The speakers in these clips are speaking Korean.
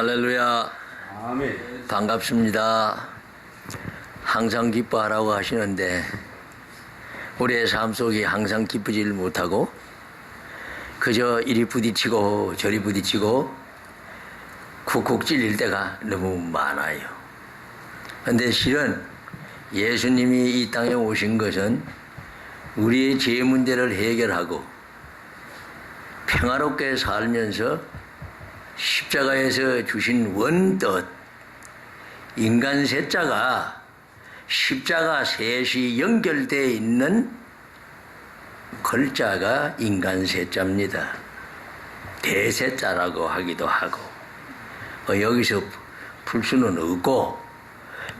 할렐루야. 아멘. 반갑습니다. 항상 기뻐하라고 하시는데 우리의 삶 속에 항상 기쁘지를 못하고 그저 이리 부딪히고 저리 부딪히고 쿡쿡 찔릴 때가 너무 많아요. 그런데 실은 예수님이 이 땅에 오신 것은 우리의 죄 문제를 해결하고 평화롭게 살면서 십자가에서 주신 원뜻, 인간 셋자가 십자가 셋이 연결되어 있는 글자가 인간 셋자입니다. 대셋자라고 하기도 하고 여기서 풀 수는 없고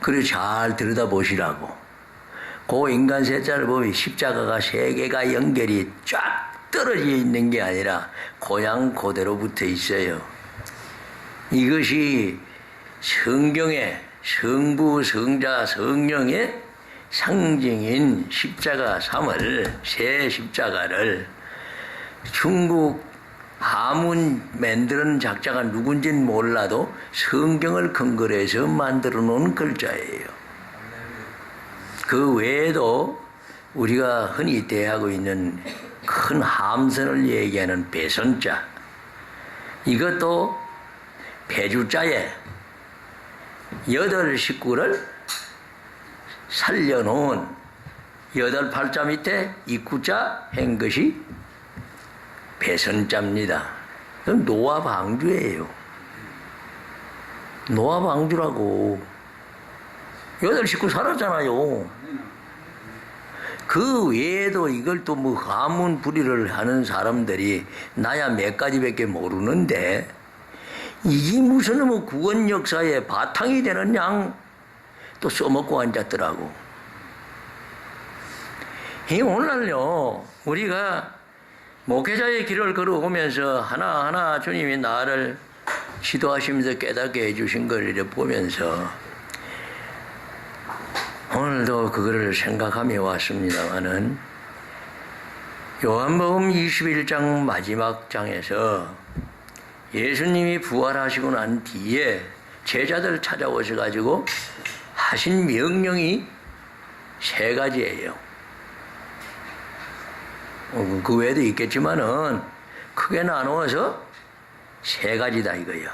그리고 잘 들여다보시라고 그 인간 셋자를 보면 십자가가 세 개가 연결이 쫙 떨어져 있는 게 아니라 고양 그대로 붙어 있어요. 이것이 성경의 성부, 성자, 성령의 상징인 십자가 3을 새 십자가를 중국 하문 만드는 작자가 누군지는 몰라도 성경을 근거로 해서 만들어 놓은 글자예요. 그 외에도 우리가 흔히 대하고 있는 큰 함선을 얘기하는 배선자, 이것도 배주자에 8식구를 살려놓은 8팔자 밑에 입구자 한 것이 배선자입니다. 그건 노아 방주예요. 노아 방주라고 8식구 살았잖아요. 그 외에도 이걸 또 뭐 가문 불의를 하는 사람들이 나야 몇 가지밖에 모르는데 이게 무슨 뭐 구원 역사의 바탕이 되는 양 또 써먹고 앉았더라고. 오늘날요 우리가 목회자의 길을 걸어오면서 하나하나 주님이 나를 지도하시면서 깨닫게 해주신 걸 보면서 오늘도 그거를 생각하며 왔습니다마는 요한복음 21장 마지막 장에서 예수님이 부활하시고 난 뒤에 제자들 찾아오셔가지고 하신 명령이 3가지예요. 그 외에도 있겠지만은 크게 나누어서 3가지다 이거예요.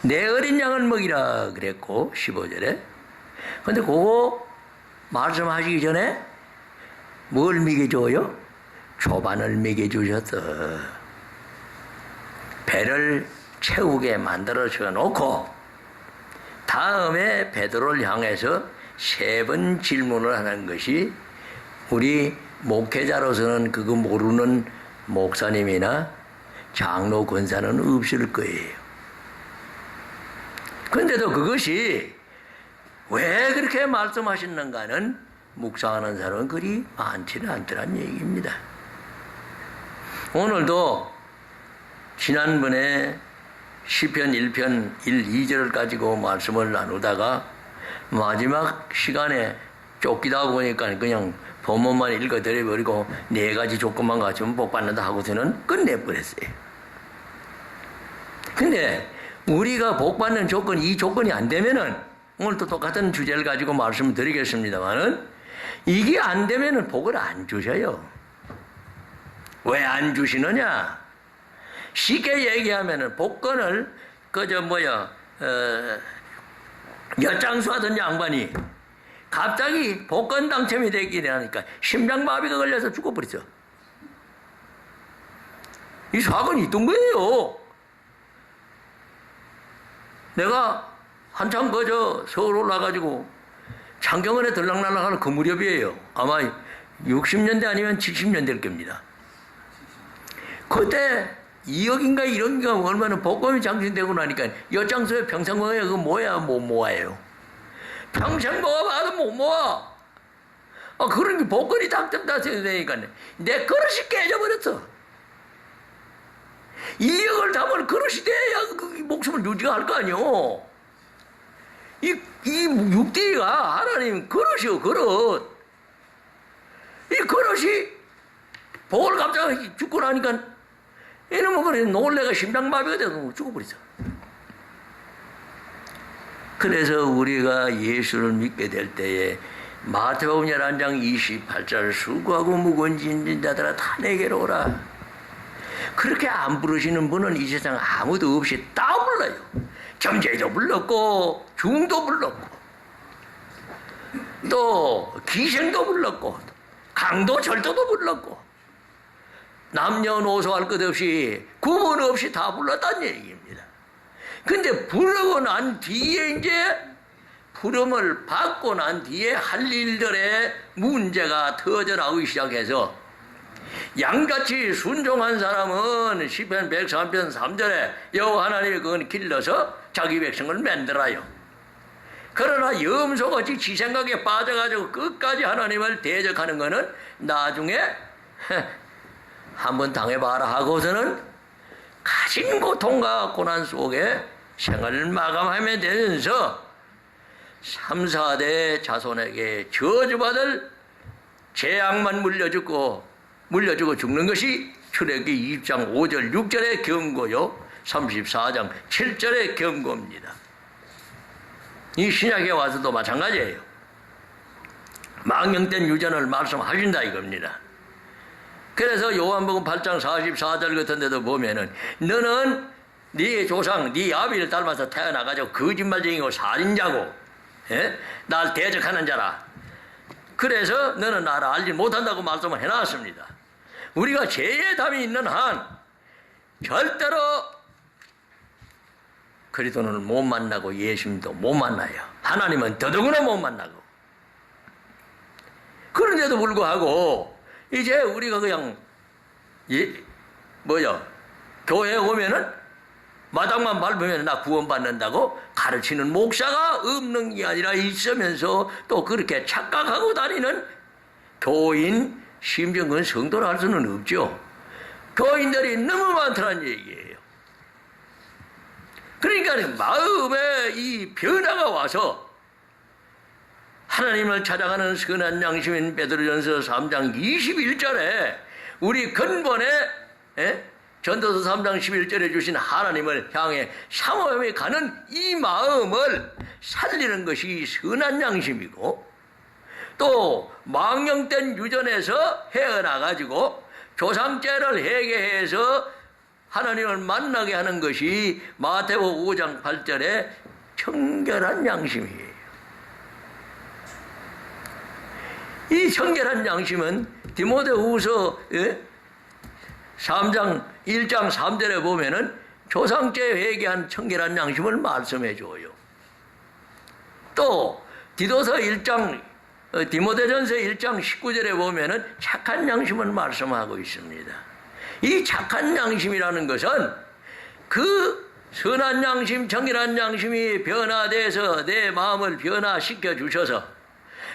내 어린 양을 먹이라 그랬고 15절에. 근데 그거 말씀하시기 전에 뭘 먹여줘요? 초반을 먹여주셨어. 배를 채우게 만들어서 놓고 다음에 베드로를 향해서 3번 질문을 하는 것이 우리 목회자로서는 그거 모르는 목사님이나 장로 권사는 없을 거예요. 그런데도 그것이 왜 그렇게 말씀하셨는가는 묵상하는 사람은 그리 많지는 않더란 얘기입니다. 오늘도 지난번에 시편 1편 1, 2절을 가지고 말씀을 나누다가 마지막 시간에 쫓기다 보니까 그냥 본문만 읽어드려버리고 4가지 조건만 갖추면 복받는다 하고서는 끝내버렸어요. 근데 우리가 복받는 조건, 이 조건이 안 되면은 오늘도 똑같은 주제를 가지고 말씀을 드리겠습니다만은 이게 안 되면은 복을 안 주셔요. 왜 안 주시느냐? 쉽게 얘기하면은 복권을 엿장수 하던 양반이 갑자기 복권 당첨이 되기 하니까 심장마비가 걸려서 죽어버렸어. 이 사건이 있던 거예요. 내가 한참 서울 올라가지고 창경원에 들락날락하는 그 무렵이에요. 아마 60년대 아니면 70년대일 겁니다. 그때 2억인가 1억인가 얼마나 복권이 장신되고 나니까 엿장수에 평생 모아야 그거 뭐야 못 모아요. 평생 모아봐도 못 모아. 그런 게 복권이 당첨됐어야 되니까 내 그릇이 깨져버렸어. 2억을 담을 그릇이 돼야 그 목숨을 유지할 거 아니오. 이 육대가 하나님 그릇이요 그릇. 이 그릇이 복을 갑자기 죽고 나니까 이놈은 그래 놀래가 심장마비가 돼서 죽어버리죠. 그래서 우리가 예수를 믿게 될 때에 마태복음 11장 28절 수고하고 무거운 짐진 자들아 다 내게로 오라. 그렇게 안 부르시는 분은 이 세상 아무도 없이 다 불러요. 점쟁이도 불렀고 중도 불렀고 또 기생도 불렀고 강도 절도도 불렀고 남녀노소 할 것 없이 구분 없이 다 불렀다는 얘기입니다. 근데 부르고 난 뒤에 이제 부름을 받고 난 뒤에 할 일들의 문제가 터져나오기 시작해서 양같이 순종한 사람은 시편 103편 3절에 여호와 하나님의 그건 길러서 자기 백성을 만들어요. 그러나 염소같이 지 생각에 빠져가지고 끝까지 하나님을 대적하는 것은 나중에 한번 당해봐라 하고서는 가진 고통과 고난 속에 생활을 마감하면 되면서 3, 4대 자손에게 저주받을 재앙만 물려주고 죽는 것이 출애굽기 20장 5절 6절의 경고요 34장 7절의 경고입니다. 이 신약에 와서도 마찬가지예요. 망령된 유전을 말씀하신다 이겁니다. 그래서 요한복음 8장 44절 같은 데도 보면은 너는 네 조상 네 아비를 닮아서 태어나가지고 거짓말쟁이고 살인자고 날 대적하는 자라. 그래서 너는 나를 알지 못한다고 말씀을 해놨습니다. 우리가 죄의 담이 있는 한 절대로 그리스도는 못 만나고 예수님도 못 만나요. 하나님은 더더구나 못 만나고. 그런데도 불구하고 이제 우리가 그냥 교회에 오면은 마당만 밟으면 나 구원받는다고 가르치는 목사가 없는 게 아니라 있으면서 또 그렇게 착각하고 다니는 교인, 심지어 그건 성도라 할 수는 없죠. 교인들이 너무 많다는 얘기예요. 그러니까 마음에 이 변화가 와서 하나님을 찾아가는 선한 양심인 베드로전서 3장 21절에 우리 근본에 전도서 3장 11절에 주신 하나님을 향해 사모함에 가는 이 마음을 살리는 것이 선한 양심이고 또 망령된 유전에서 헤어나가지고 조상죄를 회개해서 하나님을 만나게 하는 것이 마태복음 5장 8절에 청결한 양심이에요. 이 청결한 양심은 디모데후서 3장 1장 3절에 보면은 조상죄 회개한 청결한 양심을 말씀해 줘요. 또 디도서 1장 디모데전서 1장 19절에 보면은 착한 양심을 말씀하고 있습니다. 이 착한 양심이라는 것은 그 선한 양심, 청결한 양심이 변화돼서 내 마음을 변화시켜 주셔서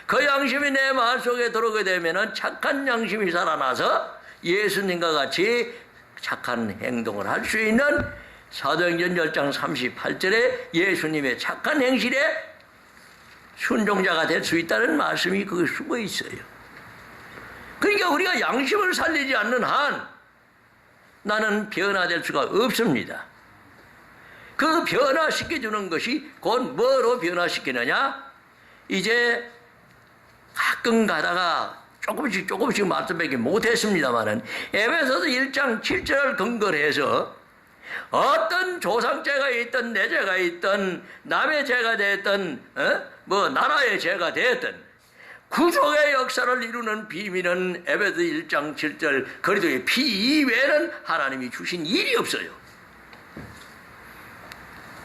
그 양심이 내 마음속에 들어오게 되면은 착한 양심이 살아나서 예수님과 같이 착한 행동을 할 수 있는 사도행전 10장 38절에 예수님의 착한 행실에 순종자가 될 수 있다는 말씀이 거기 숨어 있어요. 그러니까 우리가 양심을 살리지 않는 한 나는 변화될 수가 없습니다. 그 변화시켜주는 것이 곧 뭐로 변화시키느냐? 이제 가끔 가다가 조금씩 말씀하기 못했습니다만은 에베소서 1장 7절을 근거로 해서 어떤 조상죄가 있든 내 죄가 있든 남의 죄가 됐든 나라의 죄가 됐든 구속의 역사를 이루는 비밀은 에베소 1장 7절 그리스도의 피 이외에는 하나님이 주신 일이 없어요.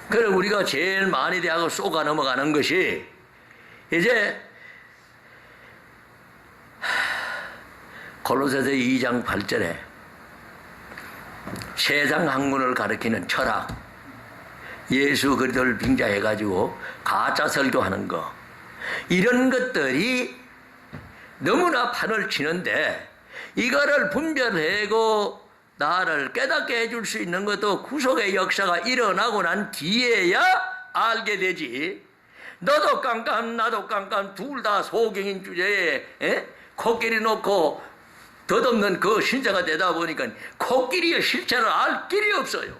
그래 우리가 제일 많이 대하고 쏘가 넘어가는 것이 이제 골로새서 2장 8절에 세상 학문을 가리키는 철학, 예수 그리스도를 빙자해가지고 가짜 설교하는 거, 이런 것들이 너무나 판을 치는데 이거를 분별하고 나를 깨닫게 해줄 수 있는 것도 구속의 역사가 일어나고 난 뒤에야 알게 되지. 너도 깜깜 나도 깜깜 둘 다 소경인 주제에 코끼리 놓고 덧없는 그 신자가 되다 보니까 코끼리의 실체를 알 길이 없어요.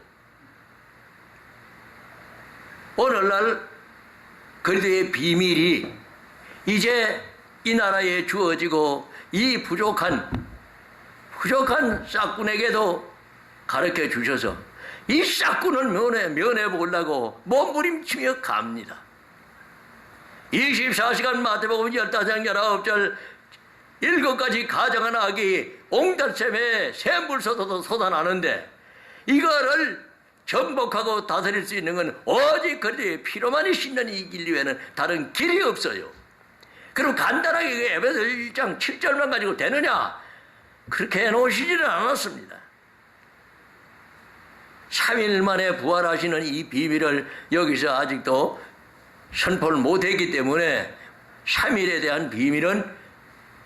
오늘날 그리스도의 비밀이 이제 이 나라에 주어지고 이 부족한 싹군에게도 가르쳐 주셔서 이 싹군을 면해 보려고 몸부림치며 갑니다. 24시간 마태복음 15장 19절 7가지 가정한 아기 옹달샘에 샘불소도 쏟아나는데 이거를 정복하고 다스릴 수 있는 건 오직 그리스도의 피로만이 씻는 이 길 외에는 다른 길이 없어요. 그리고 간단하게 에베소 1장 7절만 가지고 되느냐? 그렇게 해놓으시지는 않았습니다. 3일 만에 부활하시는 이 비밀을 여기서 아직도 선포를 못했기 때문에 3일에 대한 비밀은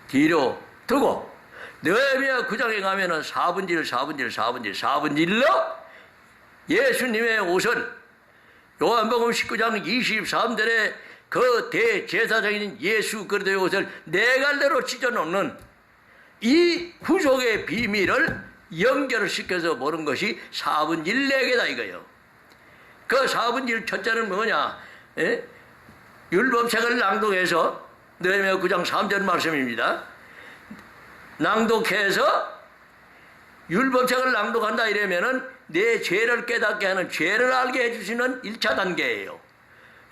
뒤로 두고 느헤미야 9장에 가면은 4분질로 예수님의 옷을 요한복음 19장 23절에 그 대제사장인 예수 그리스도의 옷을 네 갈래로 찢어놓는 이 구속의 비밀을 연결을 시켜서 보는 것이 4분질4개다 이거예요. 그 4분질 첫째는 뭐냐? 율법책을 낭독해서 느헤미야 9장 3절 말씀입니다. 낭독해서 율법책을 낭독한다 이러면은 내 죄를 깨닫게 하는 죄를 알게 해주시는 1차 단계예요.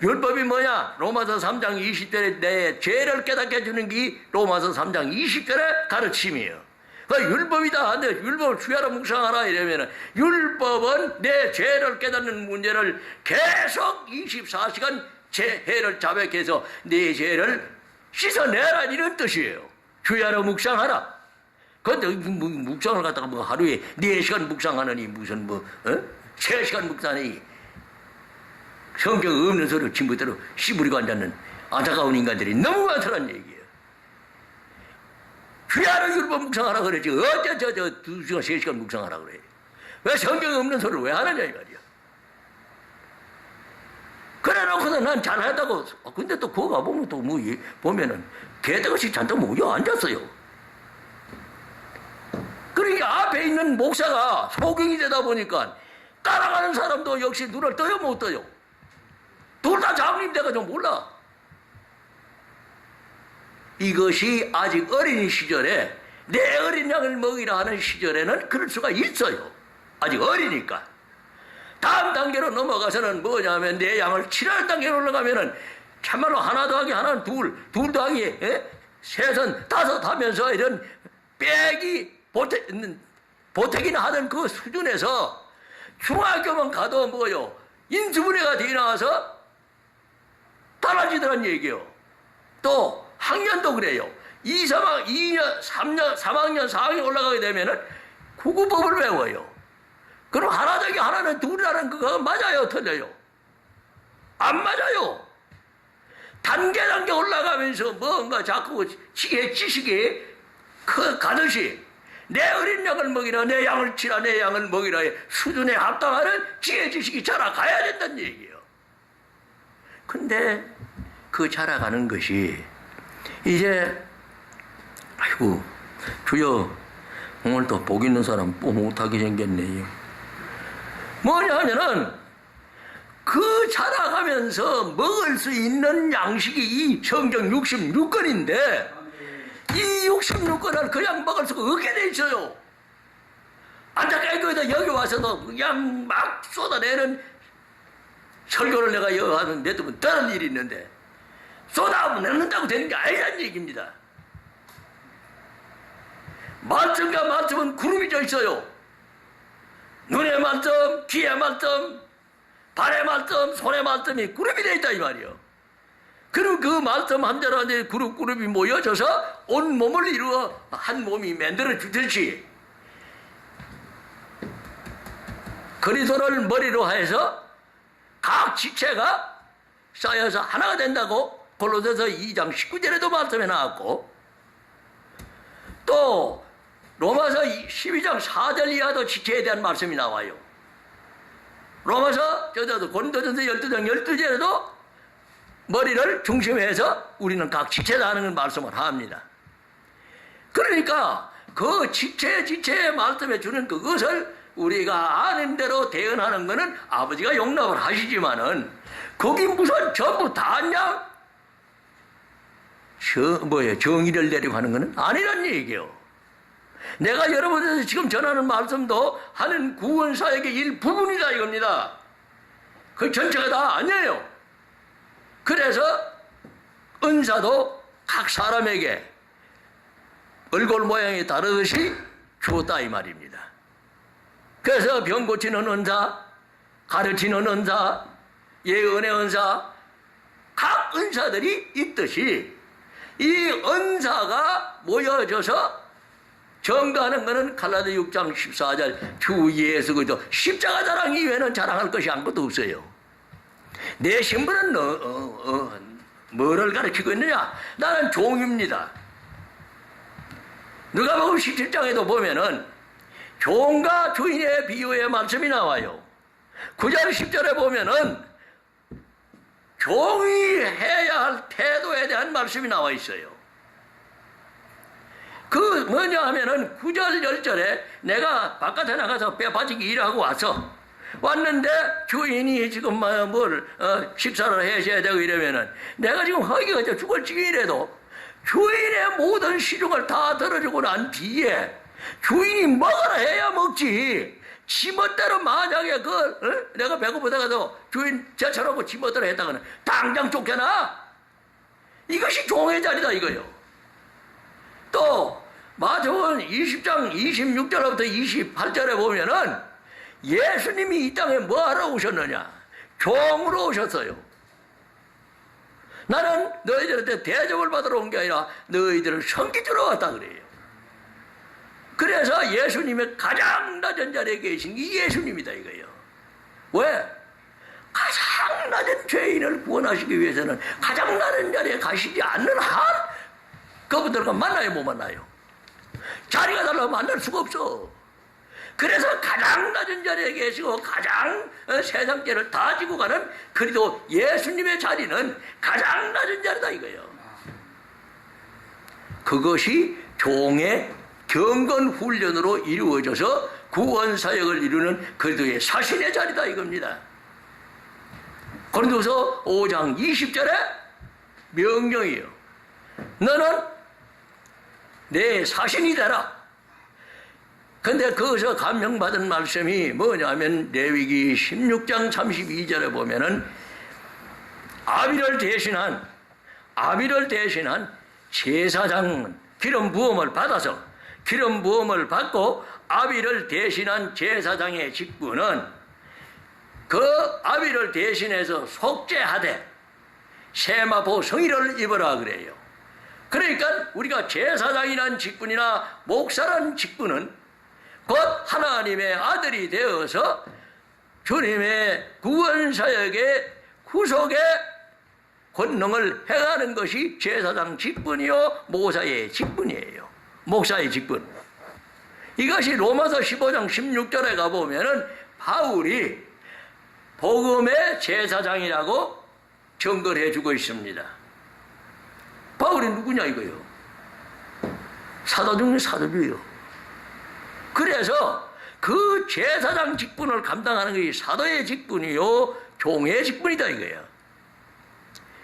율법이 뭐냐? 로마서 3장 20절에 내 죄를 깨닫게 해주는 게 로마서 3장 20절의 가르침이에요. 그 율법이다 한데 율법을 주야로 묵상하라 이러면은 율법은 내 죄를 깨닫는 문제를 계속 24시간 해를 자백해서 내 죄를 씻어내라 이런 뜻이에요. 주야로 묵상하라. 그런데 묵상을 갖다가 뭐 하루에 4시간 묵상하느니 무슨 3시간 묵상하니 성경 없는 소리를 진부대로 씨부리고 앉았는 안타까운 인간들이 너무 많다는 얘기예요. 주야로 율법 묵상하라 그랬지. 어째 2시간 3시간 묵상하라 그래. 왜 성경 없는 소리를 왜 하느냐 이 말이야. 그래 놓고는 난 잘하다고. 근데 또 그거 가보면 또 보면은 개떡같이 잔뜩 모여 앉았어요. 그러니까 앞에 있는 목사가 소경이 되다 보니까 따라가는 사람도 역시 눈을 떠요 못 떠요. 둘 다 장님 돼가지고 몰라. 이것이 아직 어린 시절에 내 어린 양을 먹이라 하는 시절에는 그럴 수가 있어요. 아직 어리니까. 다음 단계로 넘어가서는 뭐냐면 내 양을 치료할 단계로 올라가면은 참말로 하나 더하기 하나는 둘 더하기 셋은 5 하면서 이런 빼기 보태기나 하던 그 수준에서 중학교만 가도 뭐요 인수분해가 되어 나와서 달라지더란 얘기요. 또 학년도 그래요. 2년, 3년, 3학년, 4학년 올라가게 되면은 구구법을 배워요. 그럼 하나 더하기 하나는 둘이라는 그거 맞아요, 틀려요? 안 맞아요. 단계 올라가면서 뭔가 자꾸 지식이 가듯이 내 어린 양을 먹이라, 내 양을 치라, 내 양을 먹이라의 수준에 합당하는 지식이 자라가야 된다는 얘기예요. 근데 그 자라가는 것이 이제 아이고 주여 오늘 또 복 있는 사람 또 못하게 생겼네요. 뭐냐면은 그 자라가면서 먹을 수 있는 양식이 이 성경 66권인데 이 66권을 그냥 먹을 수가 없게 돼 있어요. 안타깝게도 여기 와서도 그냥 막 쏟아내는 설교를 내가 여기 하는 몇 번 다른 일이 있는데 쏟아내는다고 되는 게 아니란 얘기입니다. 말씀과 말씀은 구름이 져 있어요. 눈의 말씀, 귀의 말씀, 발의 말씀, 손의 말씀이 구름이 되어 있다 이 말이에요. 그리고 그 말씀 한 자로 한 그룹이 모여져서 온 몸을 이루어 한 몸이 만들어 주듯이 그리스도를 머리로 해서 각 지체가 쌓여서 하나가 된다고 골로새서 2장 19절에도 말씀해 나왔고 또 로마서 12장 4절 이하도 지체에 대한 말씀이 나와요. 로마서 고린도전서 12장 12절에도 머리를 중심해서 우리는 각 지체다 하는 말씀을 합니다. 그러니까 그 지체의 말씀에 주는 그것을 우리가 아는 대로 대응하는 것은 아버지가 용납을 하시지만은 거기 무슨 전부 다 그냥 정의를 내리고 하는 것은 아니란 얘기요. 내가 여러분한테 지금 전하는 말씀도 하는 구원사역의 일부분이다 이겁니다. 그 전체가 다 아니에요. 그래서 은사도 각 사람에게 얼굴 모양이 다르듯이 주었다 이 말입니다. 그래서 병 고치는 은사, 가르치는 은사, 예언의 은사, 각 은사들이 있듯이 이 은사가 모여져서 전가하는 것은 갈라디아 6장 14절 주 예수 그리스도 십자가 자랑 이외에는 자랑할 것이 아무것도 없어요. 내 신분은 뭐를 가르치고 있느냐? 나는 종입니다. 누가복음 17장에도 보면은 종과 주인의 비유의 말씀이 나와요. 9절 10절에 보면은 종이 해야 할 태도에 대한 말씀이 나와 있어요. 그 뭐냐 하면은 9절 10절에 내가 바깥에 나가서 뼈 빠지기 일하고 왔는데 주인이 지금 식사를 해줘야 되고 이러면은 내가 지금 허기가 죽을 지경이라도 주인의 모든 시중을 다 들어주고 난 뒤에 주인이 먹으라 해야 먹지. 지멋대로 만약에 내가 배고프다가도 주인 제쳐놓고 지멋대로 했다가는 당장 쫓겨나. 이것이 종의 자리다 이거요. 또 마태복음 20장 26절부터 28절에 보면은 예수님이 이 땅에 뭐하러 오셨느냐? 종으로 오셨어요. 나는 너희들한테 대접을 받으러 온 게 아니라 너희들을 섬기주러 왔다 그래요. 그래서 예수님의 가장 낮은 자리에 계신 게 예수님이다 이거예요. 왜? 가장 낮은 죄인을 구원하시기 위해서는 가장 낮은 자리에 가시지 않는 한 그분들과 만나요 못 만나요? 자리가 달라면 만날 수가 없어. 그래서 가장 낮은 자리에 계시고 가장 세상 죄를 다 지고 가는 그리도 예수님의 자리는 가장 낮은 자리다 이거예요. 그것이 종의 경건 훈련으로 이루어져서 구원 사역을 이루는 그리도의 사신의 자리다 이겁니다. 고린도서 5장 20절에 명령이요. 너는 내 사신이 되라. 근데 거기서 감명받은 말씀이 뭐냐면 레위기 16장 32절에 보면은 아비를 대신한 제사장은 기름 부음을 받고 아비를 대신한 제사장의 직분은 그 아비를 대신해서 속죄하되 세마포 성의를 입어라 그래요. 그러니까 우리가 제사장이란 직분이나 목사란 직분은 곧 하나님의 아들이 되어서 주님의 구원사역의 후속의 권능을 행하는 것이 제사장 직분이요 모사의 직분이에요. 목사의 직분. 이것이 로마서 15장 16절에 가보면은 바울이 복음의 제사장이라고 증거를 해주고 있습니다. 바울이 누구냐 이거요? 사도 중에 사도주요. 그래서 그 제사장 직분을 감당하는 것이 사도의 직분이요 종의 직분이다 이거예요.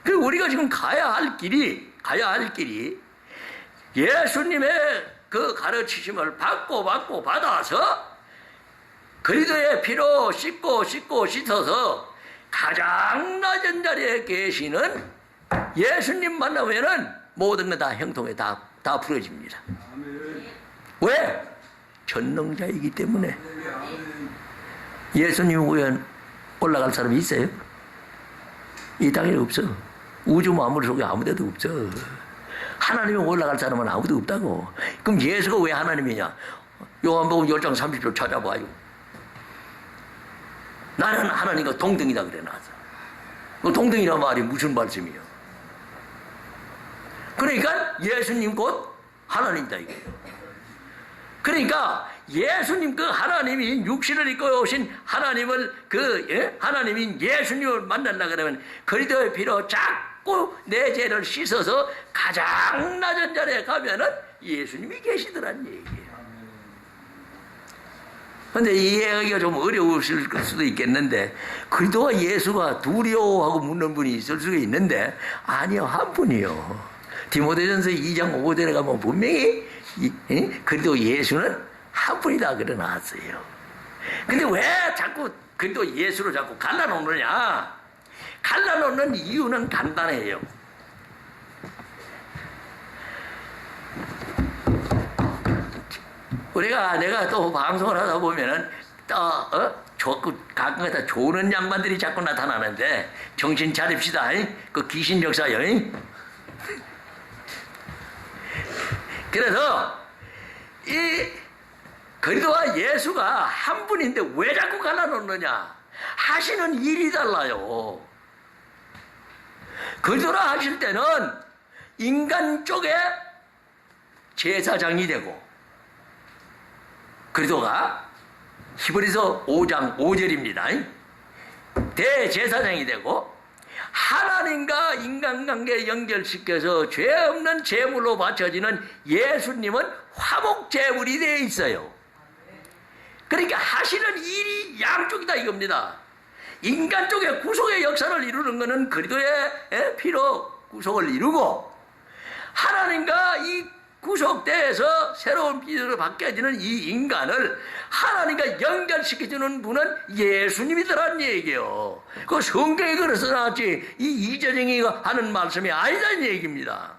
그리고 우리가 지금 가야 할 길이 예수님의 그 가르치심을 받아서 그리스도의 피로 씻고 씻어서 가장 낮은 자리에 계시는 예수님 만나면은 모든 건 다 형통에 다 풀어집니다. 왜? 전능자이기 때문에. 예수님 위에 올라갈 사람이 있어요? 이 땅에 없어. 우주 만물 속에 아무데도 없어. 하나님이 올라갈 사람은 아무도 없다고. 그럼 예수가 왜 하나님이냐? 요한복음 10장 30절 찾아봐요. 나는 하나님과 동등이다 그래 놨어. 그 동등이란 말이 무슨 말씀이에요? 그러니까 예수님 곧 하나님이다 이거예요. 그러니까 예수님 그 하나님이 육신을 입고 오신 하나님을 하나님인 예수님을 만난다 그러면 그리스도의 피로 자꾸 내 죄를 씻어서 가장 낮은 자리에 가면은 예수님이 계시더란 얘기예요. 근데 이해하기가 좀 어려우실 수도 있겠는데, 그리스도와 예수가 둘이요 하고 묻는 분이 있을 수가 있는데, 아니요, 한 분이요. 디모데전서 2장 5절에 가면 분명히 그리스도 예수는 한 분이다 그래 놨어요. 근데 왜 자꾸 그리스도 예수로 자꾸 갈라놓느냐? 갈라놓는 이유는 간단해요. 내가 또 방송을 하다 보면은 가끔가다 조는 양반들이 자꾸 나타나는데, 정신 차립시다. 그 귀신 역사요. 그래서 이 그리스도와 예수가 한 분인데 왜 자꾸 갈라놓느냐? 하시는 일이 달라요. 그리스도라 하실 때는 인간 쪽에 제사장이 되고, 그리스도가 히브리서 5장 5절입니다. 대제사장이 되고, 하나님과 인간관계 연결시켜서 죄 없는 제물로 바쳐지는 예수님은 화목제물이 되어 있어요. 그러니까 하시는 일이 양쪽이다 이겁니다. 인간 쪽에 구속의 역사를 이루는 것은 그리스도의 피로 구속을 이루고, 하나님과 이 구속대에서 새로운 피조로 바뀌어지는 이 인간을 하나님과 연결시켜주는 분은 예수님이더란 얘기예요. 그 성경에 그래서 나왔지, 이 이재정이가 하는 말씀이 아니다는 얘기입니다.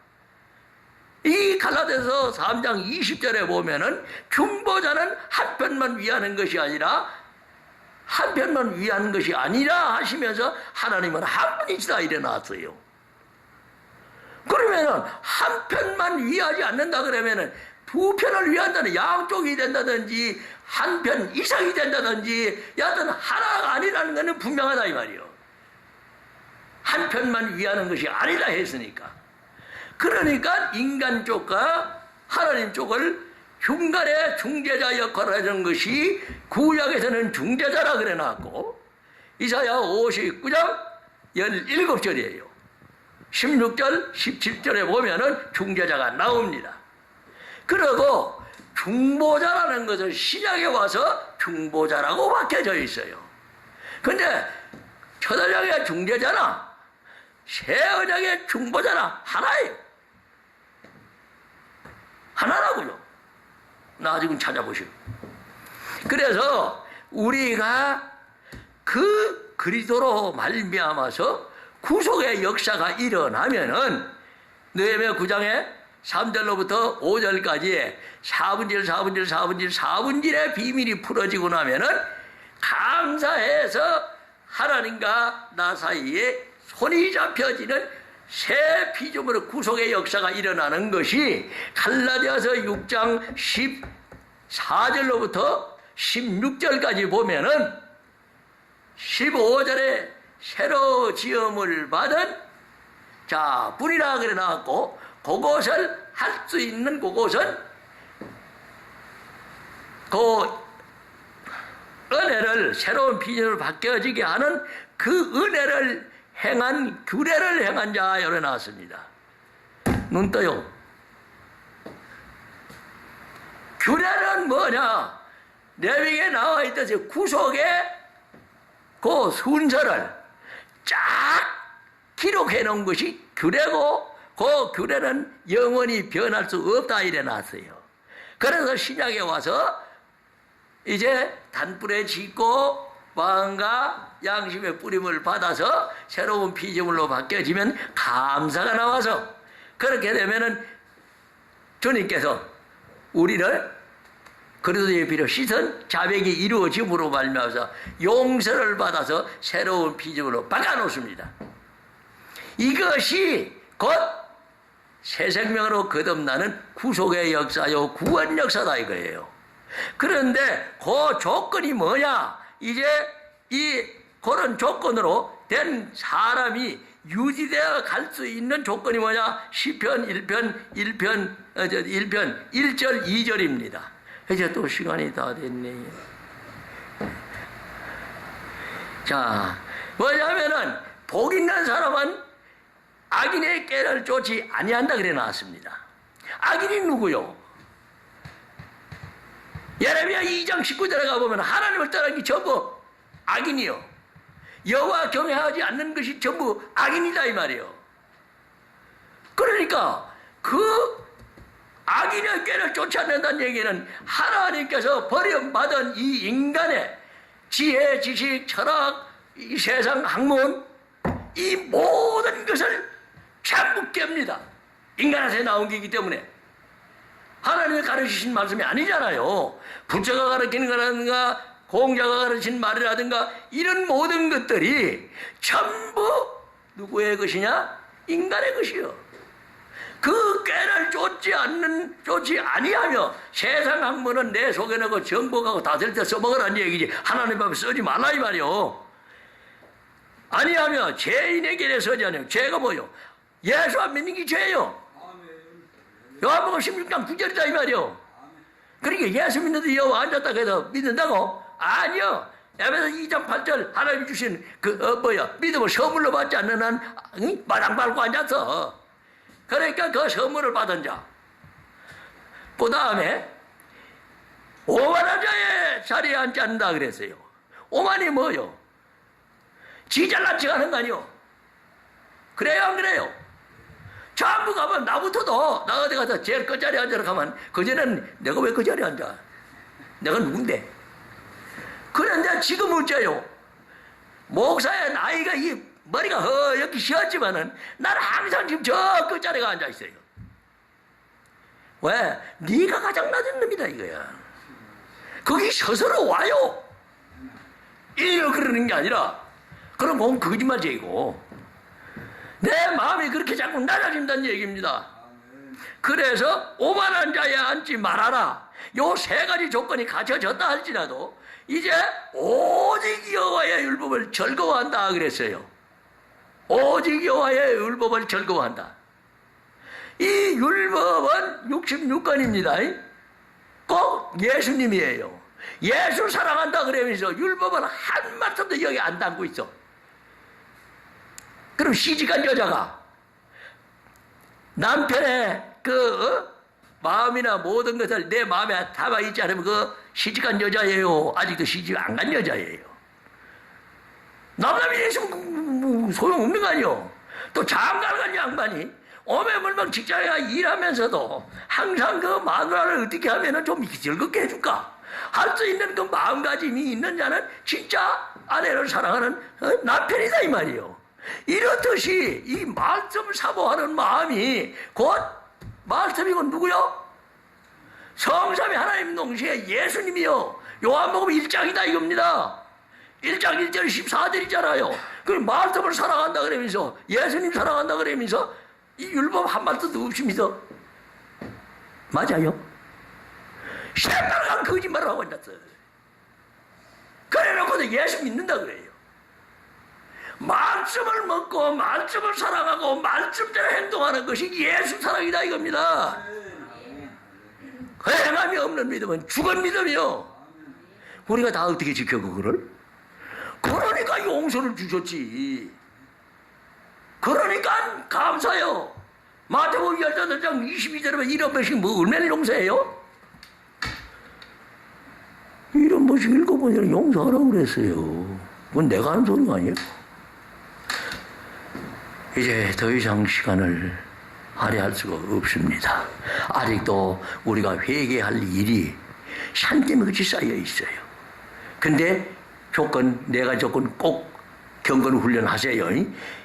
이 갈라디아서 3장 20절에 보면은 중보자는 한편만 위하는 것이 아니라 하시면서 하나님은 한 분이시다 이래 놨어요. 그러면은 한 편만 위하지 않는다 그러면은 두 편을 위한다는, 양쪽이 된다든지 한 편 이상이 된다든지 여하튼 하나가 아니라는 것은 분명하다 이 말이요. 한 편만 위하는 것이 아니다 했으니까. 그러니까 인간 쪽과 하나님 쪽을 중간에 중재자 역할을 하는 것이 구약에서는 중재자라 그래 놨고, 이사야 59장 17절이에요. 16절, 17절에 보면은 중재자가 나옵니다. 그리고 중보자라는 것은 신약에 와서 중보자라고 바뀌어져 있어요. 근데 첫 언약의 중재자나 새 언약의 중보자나 하나예요. 하나라고요. 나중에 찾아보시고. 그래서 우리가 그 그리스도로 말미암아서 구속의 역사가 일어나면은 느헤미야 9장에 3절로부터 5절까지 4분질의 비밀이 풀어지고 나면은 감사해서 하나님과 나 사이에 손이 잡혀지는 새 피조물의 구속의 역사가 일어나는 것이 갈라디아서 6장 14절로부터 16절까지 보면은 15절에 새로 지음을 받은 분이라 그래 나왔고, 그것을 할 수 있는 그것은 그 은혜를, 새로운 피조물로 바뀌어지게 하는 그 은혜를 행한, 규례를 행한 자 이래 나왔습니다. 눈 떠요. 규례는 뭐냐? 레위기에 나와 있듯이 구속의 그 순서를 쫙 기록해 놓은 것이 규례고, 그 규례는 영원히 변할 수 없다 이래 놨어요. 그래서 신약에 와서 이제 단불에 짓고 마음과 양심의 뿌림을 받아서 새로운 피조물로 바뀌어지면 감사가 나와서, 그렇게 되면은 주님께서 우리를 그리스도의 피로 씻은 자백이 이루어짐으로 말미암아서 용서를 받아서 새로운 피조물로 바꿔놓습니다. 이것이 곧 새 생명으로 거듭나는 구속의 역사요, 구원 역사다 이거예요. 그런데 그 조건이 뭐냐? 이제 그런 조건으로 된 사람이 유지되어 갈 수 있는 조건이 뭐냐? 시편 1편 1절 2절입니다. 이제 또 시간이 다 됐네. 자, 뭐냐면은 복 있는 사람은 악인의 꾀를 쫓지 아니한다 그래 나왔습니다. 악인이 누구요? 예레미야 2장 19절에 가보면 하나님을 떠난 게 전부 악인이요. 여호와 경외하지 않는 것이 전부 악인이다 이 말이에요. 그러니까 그 악인의 꾀를 쫓아낸다는 얘기는 하나님께서 버림받은 이 인간의 지혜, 지식, 철학, 이 세상 학문, 이 모든 것을 전부 깹니다. 인간한테 나온 게이기 때문에. 하나님이 가르치신 말씀이 아니잖아요. 부처가 가르치는 거라든가 공자가 가르친 말이라든가 이런 모든 것들이 전부 누구의 것이냐? 인간의 것이요. 그 꾀를 쫓지 아니하며 세상 학문은 내 속에 넣고 정복하고 다쓸 때 써먹으라는 얘기지 하나님 앞에 쓰지 말라 이 말이요. 아니하며 죄인의 길에 서지 않으며 죄가 뭐요? 예수 안 믿는 게 죄요. 요한복음 16장 9절이다 이 말이요. 그러니까 예수 믿는데 여호와 앉았다고 해서 믿는다고? 아니요. 에베소 2장 8절 하나님이 주신 믿음을 선물로 받지 않는 한 마당 밟고 앉았어. 그러니까 그 선물을 받은 자. 그 다음에 오만한 자의 자리에 앉지 않는다 그랬어요. 오만이 뭐요? 지 잘난 척 하는 거 아니요? 그래요 안 그래요? 전부 가면 나부터도 나 어디 가서 제일 끝자리에 앉으러 가면 그전에는 내가 왜 그 자리에 앉아? 내가 누군데? 그런데 지금 어째요? 목사의 나이가 이 머리가 허옇게 휘었지만은 나는 항상 지금 저 끝자리에 앉아 있어요. 왜? 네가 가장 낮은 놈이다 이거야. 거기 스스로 와요. 일로 그러는 게 아니라 그럼 보면 거짓말쟁이고 내 마음이 그렇게 자꾸 낮아진다는 얘기입니다. 그래서 오만한 자에 앉지 말아라. 요 세 가지 조건이 갖춰졌다 할지라도 이제 오직 여호와의 율법을 즐거워한다 그랬어요. 오직 여호와의 율법을 즐거워한다. 이 율법은 66권입니다. 꼭 예수님이에요. 예수 사랑한다 그러면서 율법은 한 말씀도 여기 안 담고 있어. 그럼 시집간 여자가 남편의 마음이나 모든 것을 내 마음에 담아 있지 않으면 그 시집간 여자예요. 아직도 시집 안 간 여자예요. 남남이 있으면 소용없는 거 아니요. 또 장가를 간 양반이 오매물망 직장에 가 일하면서도 항상 그 마누라를 어떻게 하면 좀 즐겁게 해줄까 할 수 있는 그 마음가짐이 있는 자는 진짜 아내를 사랑하는 남편이다 이 말이요. 이렇듯이 이 말씀을 사모하는 마음이 곧 말씀이고 누구요? 성삼위 하나님 동시에 예수님이요. 요한복음 1장이다 이겁니다. 1장 1절 14절이잖아요. 그 말씀을 사랑한다 그러면서 예수님 사랑한다 그러면서 이 율법 한 말도 없이 믿어. 맞아요? 새빨간 거짓말을 하고 앉았어. 그래놓고도 예수 믿는다 그래요. 말씀을 먹고 말씀을 사랑하고 말씀대로 행동하는 것이 예수 사랑이다 이겁니다. 행함이 없는 믿음은 죽은 믿음이요. 우리가 다 어떻게 지켜 그거를? 그러니까 용서를 주셨지. 그러니까 감사해요. 마태복음 18장 22절에 이런 번씩 뭐 얼마나 용서해요? 이런 번씩 읽어보니 용서하라고 그랬어요. 그건 내가 하는 소리가 아니에요. 이제 더 이상 시간을 할애할 수가 없습니다. 아직도 우리가 회개할 일이 산더미같이 쌓여 있어요. 근데 내가 조건 꼭 경건 훈련하세요.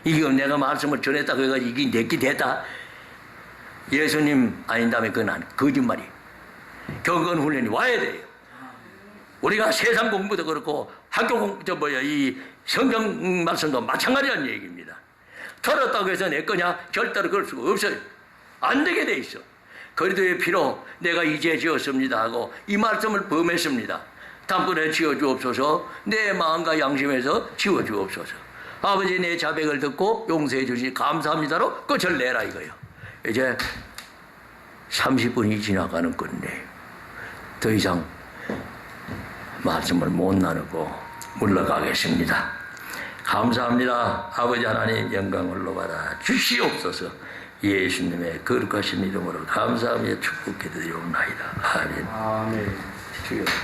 이게 내가 말씀을 전했다고 해가지고 이게 내게 됐다. 예수님 아닌 다음에 그건 거짓말이에요. 경건 훈련이 와야 돼요. 우리가 세상 공부도 그렇고 학교 이 성경 말씀도 마찬가지라는 얘기입니다. 들었다고 해서 내 거냐? 절대로 그럴 수가 없어요. 안 되게 돼 있어. 그리스도의 피로 내가 이제 지었습니다 하고 이 말씀을 범했습니다. 다음번에 지어주옵소서. 내 마음과 양심에서 지워주옵소서. 아버지 내 자백을 듣고 용서해 주시니 감사합니다로 끝을 내라 이거예요. 이제 30분이 지나가는 건데 더 이상 말씀을 못 나누고 물러가겠습니다. 감사합니다. 아버지 하나님 영광을 올라받아 주시옵소서. 예수님의 거룩하신 이름으로 감사하며 축복해 드리옵나이다. 아멘. 아멘. 주여.